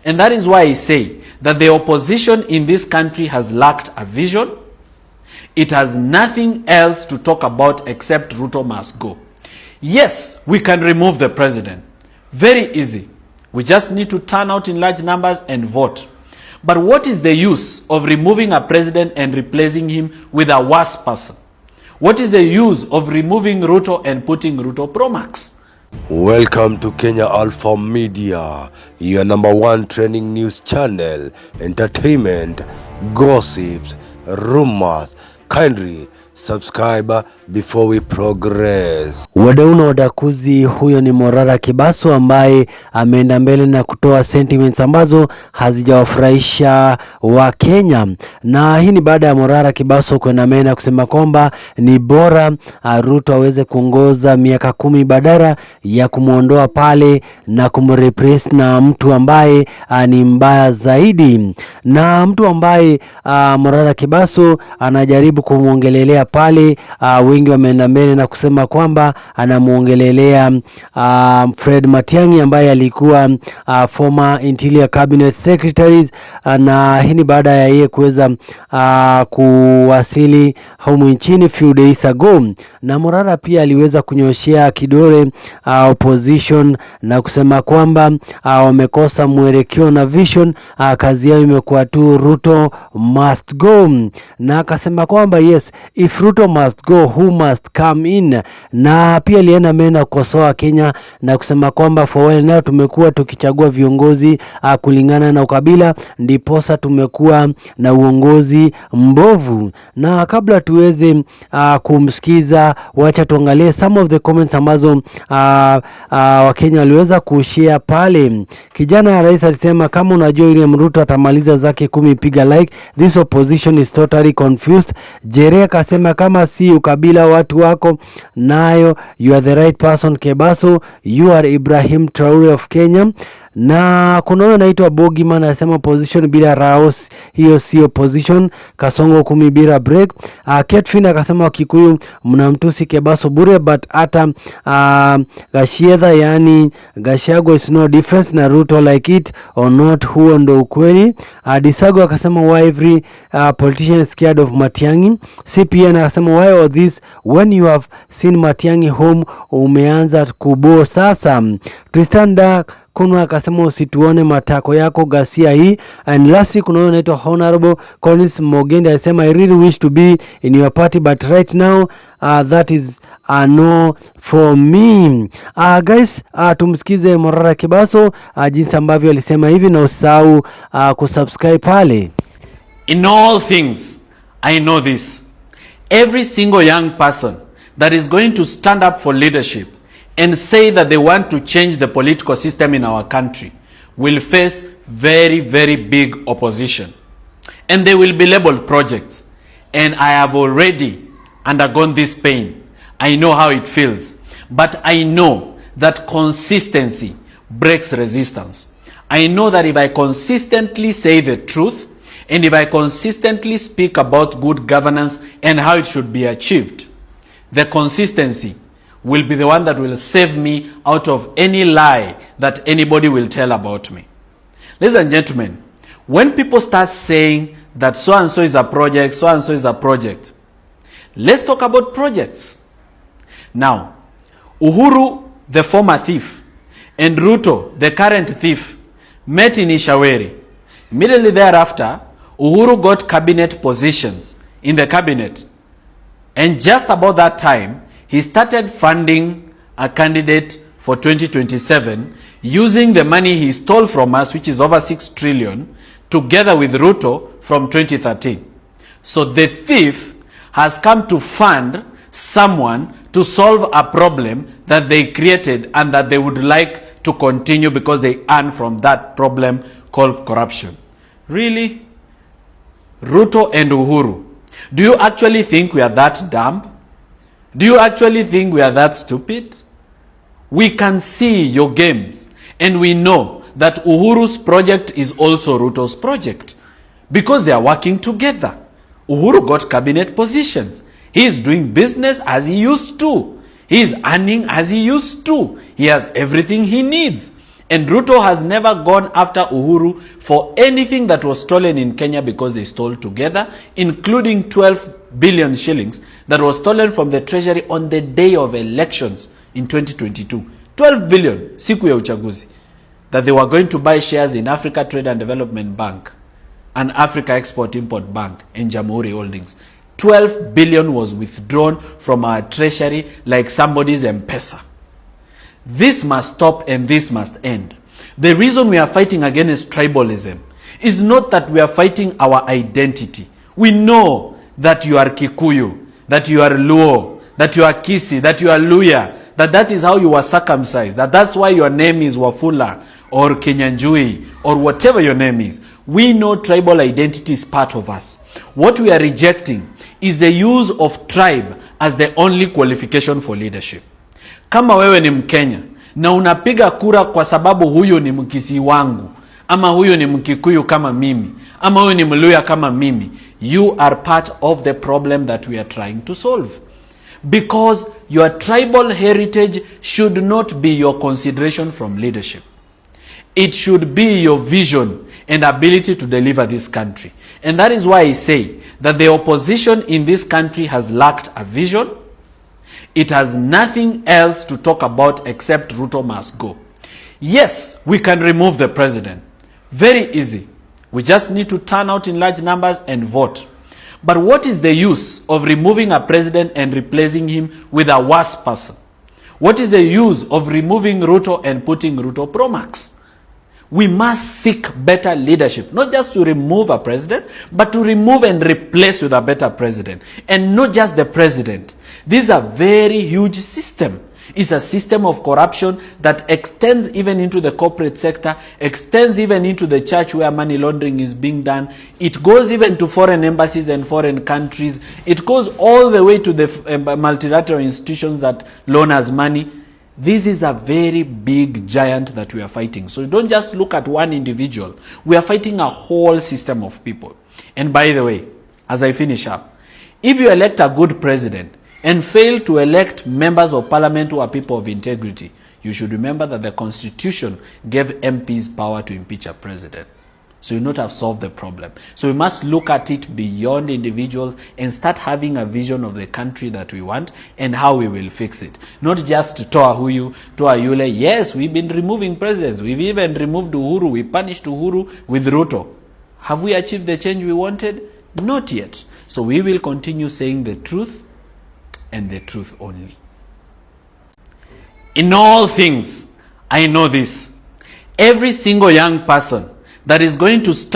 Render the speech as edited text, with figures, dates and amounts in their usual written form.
And that is why I say that the opposition in this country has lacked a vision. It has nothing else to talk about except Ruto must go. Yes, we can remove the president. Very easy. We just need to turn out in large numbers and vote. But what is the use of removing a president and replacing him with a worse person? What is the use of removing Ruto and putting Ruto Pro Max? Welcome to Kenya Alpha Media, your #1 trending news channel, entertainment, gossips, rumors. Kindly subscribe before we progress. Wadau na wadakuzi, huyo ni Morara Kebaso ambaye ameenda mbele na kutoa sentiments ambazo hazijawafurahisha wa Kenya. Na hii ni baada ya Morara Kebaso kwenda mbele na kusema kwamba ni bora Ruto aweze kuongoza miaka 10 badala ya kumuondoa pale na kumreplace na mtu ambaye ni mbaya zaidi. Na mtu ambaye Morara Kebaso anajaribu kumuongelelea pale, wengi wameenda mbele na kusema kwamba anamuongelelea Fred Matiangi ambaye alikuwa former Interior Cabinet Secretary, na hii ni baada ya yeye kuweza kuwasili humu nchini few days ago. Na Morara pia aliweza kunyoshea kidole opposition na kusema kwamba wamekosa mwelekeo na vision, kazi yao imekuwa tu Ruto must go. Na akasema kwamba yes, if Ruto must go, who must come in? Na pia alienda mena kukosoa Kenya na kusema kwamba for while now tumekuwa tukichagua viongozi kulingana na ukabila, ndiposa tumekuwa na uongozi mbovu. Na kabla tuweze kumsikiza, wacha tuangalie some of the comments ambazo Wakenya waliweza kushare pale. Kijana ya rais alisema, kama unajua ile Ruto atamaliza zake 10 piga like, this opposition is totally confused. Jere akasema, kama si ukabila watu wako nayo, you are the right person. Kebaso, you are Ibrahim Traore of Kenya. Na kuna huyo anaitwa Bogiman anasema position bila Raos, hiyo sio position. Kasongo 10 bila break. Ketfin akasema Wakikuyu mnamtusi Kebaso bure, but hata Gashiedha yani Gashago is no difference na Ruto like it or not, huo ndo ukweli. Disago akasema why every politician is scared of Matiangi. CPN akasema why all this when you have seen Matiangi home, umeanza kubo sasa. Tristan da kuna akasema usituone matako yako gasia hii. And lastly kuna huyo anaitwa Honorable Collins Mogende anasema I really wish to be in your party but right now that is no for me. Guys, tumsikize Morara Kebaso jinsi ambavyo alisema hivi, na usahau kusubscribe pale. In all things, I know this. Every single young person that is going to stand up for leadership and say that they want to change the political system in our country will face very, very big opposition. And they will be labeled projects. And I have already undergone this pain. I know how it feels. But I know that consistency breaks resistance. I know that if I consistently say the truth, and if I consistently speak about good governance and how it should be achieved, the consistency will be the one that will save me out of any lie that anybody will tell about me. Ladies and gentlemen, when people start saying that so-and-so is a project, so-and-so is a project, let's talk about projects. Now, Uhuru, the former thief, and Ruto, the current thief, met in Ishaweri. Immediately thereafter, Uhuru got cabinet positions in the cabinet. And just about that time, he started funding a candidate for 2027 using the money he stole from us, which is over 6 trillion, together with Ruto from 2013. So the thief has come to fund someone to solve a problem that they created and that they would like to continue because they earn from that problem called corruption. Really? Ruto and Uhuru, do you actually think we are that dumb? Do you actually think we are that stupid? We can see your games, and we know that Uhuru's project is also Ruto's project because they are working together. Uhuru got cabinet positions. He is doing business as he used to. He is earning as he used to. He has everything he needs. And Ruto has never gone after Uhuru for anything that was stolen in Kenya because they stole together, including 12 billion shillings that was stolen from the treasury on the day of elections in 2022. 12 billion, siku ya uchaguzi, that they were going to buy shares in Africa Trade and Development Bank and Africa Export-Import Bank and Jamhuri Holdings. 12 billion was withdrawn from our treasury like somebody's M-Pesa. This must stop and this must end. The reason we are fighting against tribalism is not that we are fighting our identity. We know that you are Kikuyu, that you are Luo, that you are Kisi, that you are Luya, that is how you were circumcised, that's why your name is Wafula or Kinyanjui or whatever your name is. We know tribal identity is part of us. What we are rejecting is the use of tribe as the only qualification for leadership. Kama wewe ni Mkenya na unapiga kura kwa sababu huyu ni Mkisi wangu, ama huyu ni Mkikuyu kama mimi, ama huyu ni Mluya kama mimi, you are part of the problem that we are trying to solve. Because your tribal heritage should not be your consideration from leadership. It should be your vision and ability to deliver this country. And that is why I say that the opposition in this country has lacked a vision. It has nothing else to talk about except Ruto must go. Yes, we can remove the president. Very easy. We just need to turn out in large numbers and vote. But what is the use of removing a president and replacing him with a worse person? What is the use of removing Ruto and putting Ruto Pro Max? We must seek better leadership, not just to remove a president, but to remove and replace with a better president. And not just the president. This is a very huge system. It's a system of corruption that extends even into the corporate sector, extends even into the church where money laundering is being done. It goes even to foreign embassies and foreign countries. It goes all the way to the multilateral institutions that loan us money. This is a very big giant that we are fighting. So don't just look at one individual. We are fighting a whole system of people. And by the way, as I finish up, if you elect a good president and fail to elect members of parliament who are people of integrity, you should remember that the constitution gave MPs power to impeach a president. So you not have solved the problem. So we must look at it beyond individuals and start having a vision of the country that we want and how we will fix it. Not just toa huyu, toa yule. Yes, we've been removing presidents. We've even removed Uhuru. We punished Uhuru with Ruto. Have we achieved the change we wanted? Not yet. So we will continue saying the truth and the truth only. In all things, I know this. Every single young person that is going to start